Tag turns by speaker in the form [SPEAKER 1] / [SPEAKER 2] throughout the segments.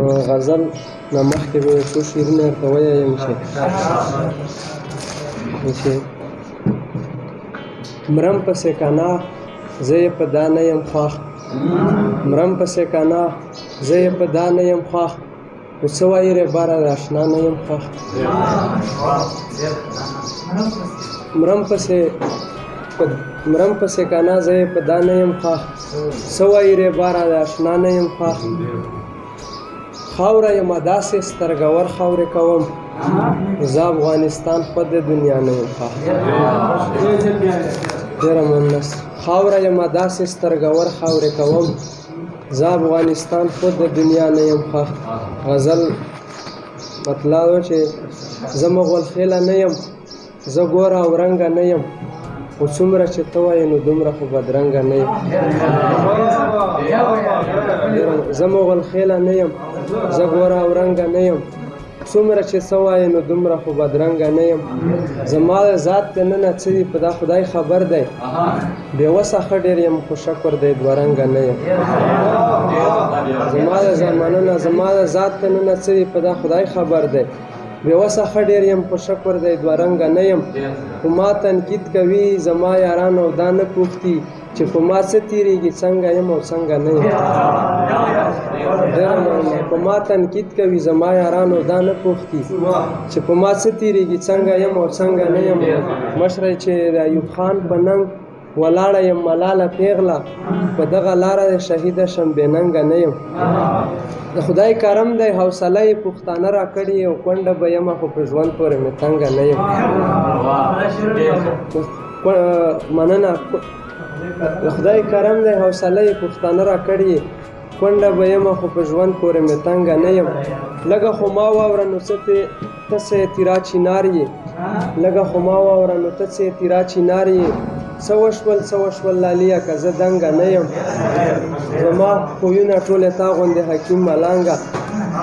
[SPEAKER 1] غزل نه مخکې به یو څو شعرونه درته ووایم چې مرم پسې کنه زه یې په دا نه یم خوښ مرم پسې کنه زه یې په دا نه یم خوښ نو څه وایي رېباره د اشنا نه یم خوښ مرم پسې کنه زه یې په دا نه یم خوښ څه وایي رېباره د اشنا نه یم خوښ خاوره یم داسې سترګور خاورې کوم زه افغانستان خود د دنیا نه یم خوښ ډېره مننه خاوره یم داسې سترګور خاورې کوم زه افغانستان خود د دنیا نه یم خوښ غزل مطلب و چې زه مغول خیله نه یم زه ګوره او رنګه نه یم خو څومره چې ته وایې نو دومره خو بدرنګه نه یم زه مغول خیله نه یم زه ګوره او رنګه نه یم څومره چې څه وایې نو دومره خو بدرنګه نه یم زما د ذات دننه څه دي په دا خدای خبر دی بېوسه ښه ډېر یم خو شکر دی دوه رنګه نه یم زما د ذات دننه څه دي په دا خدای خبر دی بېوسه ښه ډېر یم خو شکر دی دوه رنګه نه یم خو ما تنقید کوي زما یاران او دا نه پوښتي چې په ما څه تېرېږي څنګه یم او څنګه نه یم په ما تنقید کوي زما یاران او دا نه پوښتي چې په ما څه تېرېږي څنګه یم او څنګه نه یم مشره چې د ایوب خان په ننګ ولاړه یم ملاله پیغله په دغه لاره د شهیده شم بې ننګه نه یم د خدای کرم دی حوصله یې پښتانه راکړي او کونډه به یمه خو په ژوند پورې مې تنګه نه یم مننه د خدای کرم دی حوصله یې پښتانه راکړي کونډه به یمه خو په ژوند پورې مې تنګه نه یم لږه خو ما واوره نو څه څه تیرا چینار یې لږه خو ما واوره نو ته څه تیرا چینار یې څه وشول لاليه که زه دنګه نه یم زما خویونه ټولې تا غوندې حکیم ملنګه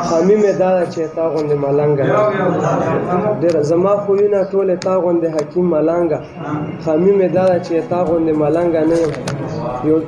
[SPEAKER 1] خامي مې دا ده چې تا غوندې ملنګه ډېره زما خویونه ټولې تا غوندې حکیم ملنګه خامي مې دا ده چې تا غوندې ملنګه نه یم